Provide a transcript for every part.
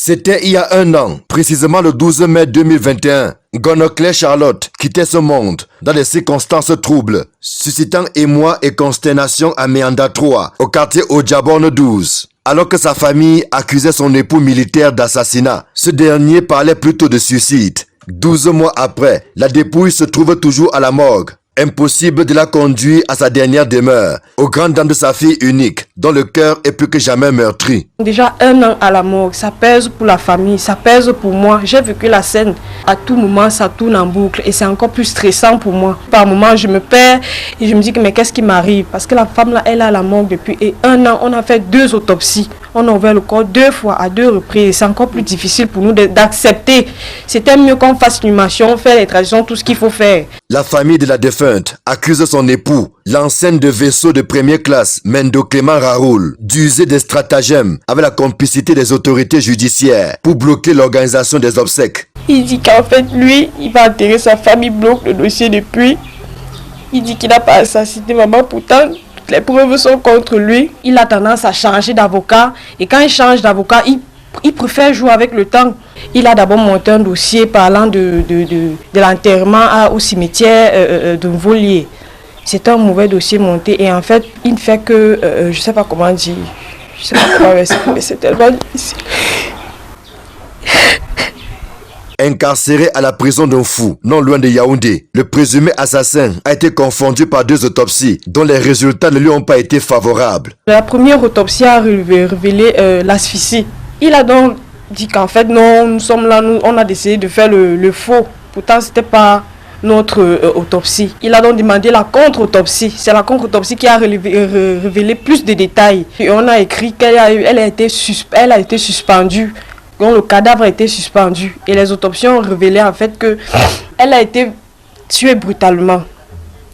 C'était il y a un an, précisément le 12 mai 2021. Gonoclé Charlotte quittait ce monde dans des circonstances troubles, suscitant émoi et consternation à Méanda 3, au quartier Odjaborne 12. Alors que sa famille accusait son époux militaire d'assassinat, ce dernier parlait plutôt de suicide. 12 mois après, la dépouille se trouve toujours à la morgue. Impossible de la conduire à sa dernière demeure, aux grandes dames de sa fille unique, dont le cœur est plus que jamais meurtri. Déjà un an à la morgue, ça pèse pour la famille, ça pèse pour moi. J'ai vécu la scène, à tout moment ça tourne en boucle et c'est encore plus stressant pour moi. Par moments je me perds et je me dis que mais qu'est-ce qui m'arrive? Parce que la femme là, elle est à la morgue depuis un an, on a fait 2 autopsies. On a ouvert le corps 2 fois, à 2 reprises. C'est encore plus difficile pour nous d'accepter. C'était mieux qu'on fasse l'inhumation, faire les traditions, tout ce qu'il faut faire. La famille de la défunte accuse son époux, l'ancienne de vaisseau de première classe, Mendo Clément Raoul, d'user des stratagèmes avec la complicité des autorités judiciaires pour bloquer l'organisation des obsèques. Il dit qu'en fait, lui, il va enterrer sa femme, il bloque le dossier depuis. Il dit qu'il n'a pas assassiné maman, pourtant... les preuves sont contre lui. Il a tendance à changer d'avocat. Et quand il change d'avocat, il préfère jouer avec le temps. Il a d'abord monté un dossier parlant de l'enterrement au cimetière de Volier. C'est un mauvais dossier monté. Et en fait, il ne fait que... je ne sais pas comment dire. Je ne sais pas comment expliquer, mais c'est tellement difficile. Incarcéré à la prison d'un fou, non loin de Yaoundé, le présumé assassin a été confondu par 2 autopsies dont les résultats ne lui ont pas été favorables. La première autopsie a révélé l'asphyxie. Il a donc dit qu'en fait non, nous sommes là, on a décidé de faire le faux. Pourtant ce n'était pas notre autopsie. Il a donc demandé la contre-autopsie. C'est la contre-autopsie qui a révélé plus de détails. Et on a écrit qu'elle a été suspendue. Donc le cadavre a été suspendu et les autopsies ont révélé en fait qu'elle a été tuée brutalement.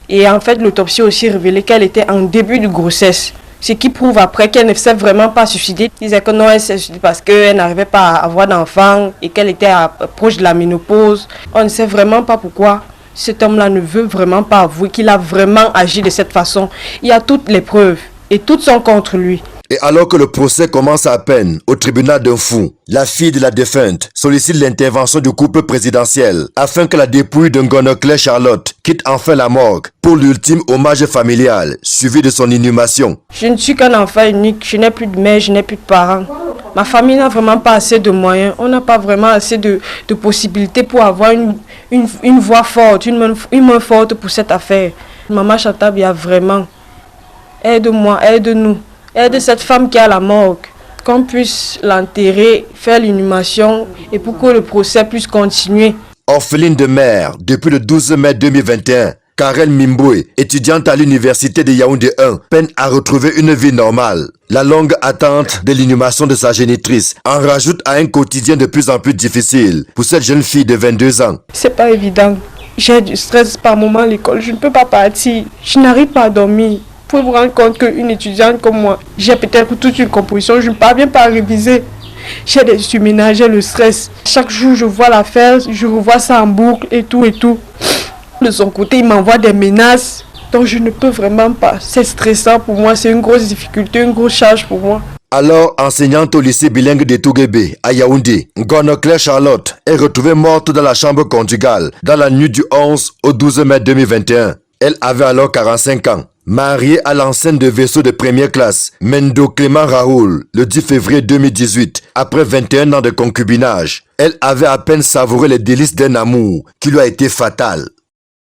Et en fait l'autopsie a aussi révélé qu'elle était en début de grossesse. Ce qui prouve après qu'elle ne s'est vraiment pas suicidée. Elle disait que non, elle s'est suicidée parce qu'elle n'arrivait pas à avoir d'enfant et qu'elle était proche de la ménopause. On ne sait vraiment pas pourquoi cet homme-là ne veut vraiment pas avouer qu'il a vraiment agi de cette façon. Il y a toutes les preuves et toutes sont contre lui. Et alors que le procès commence à peine au tribunal d'un fou, la fille de la défunte sollicite l'intervention du couple présidentiel afin que la dépouille de Gonoclé Charlotte quitte enfin la morgue pour l'ultime hommage familial suivi de son inhumation. Je ne suis qu'un enfant unique, je n'ai plus de mère, je n'ai plus de parents. Ma famille n'a vraiment pas assez de moyens, on n'a pas vraiment assez de possibilités pour avoir une voix forte, une main forte pour cette affaire. Maman Chantabia, vraiment, aide-moi, aide-nous. Aide cette femme qui est à la morgue, qu'on puisse l'enterrer, faire l'inhumation et pour que le procès puisse continuer. Orpheline de mère depuis le 12 mai 2021, Karen Mimboué, étudiante à l'université de Yaoundé 1, peine à retrouver une vie normale. La longue attente de l'inhumation de sa génitrice en rajoute à un quotidien de plus en plus difficile pour cette jeune fille de 22 ans. C'est pas évident. J'ai du stress par moment à l'école, je ne peux pas partir, je n'arrive pas à dormir. Vous pouvez vous rendre compte qu'une étudiante comme moi, j'ai peut-être toute une composition, je ne parviens pas à réviser. J'ai des surménages, j'ai le stress. Chaque jour, je vois l'affaire, je revois ça en boucle et tout et tout. De son côté, il m'envoie des menaces. Donc, je ne peux vraiment pas. C'est stressant pour moi, c'est une grosse difficulté, une grosse charge pour moi. Alors, enseignante au lycée bilingue de Touguébé, à Yaoundé, Gonoclé Charlotte est retrouvée morte dans la chambre conjugale dans la nuit du 11 au 12 mai 2021. Elle avait alors 45 ans. Mariée à l'ancienne de vaisseau de première classe, Mendo Clément Raoul, le 10 février 2018, après 21 ans de concubinage, elle avait à peine savouré les délices d'un amour qui lui a été fatal.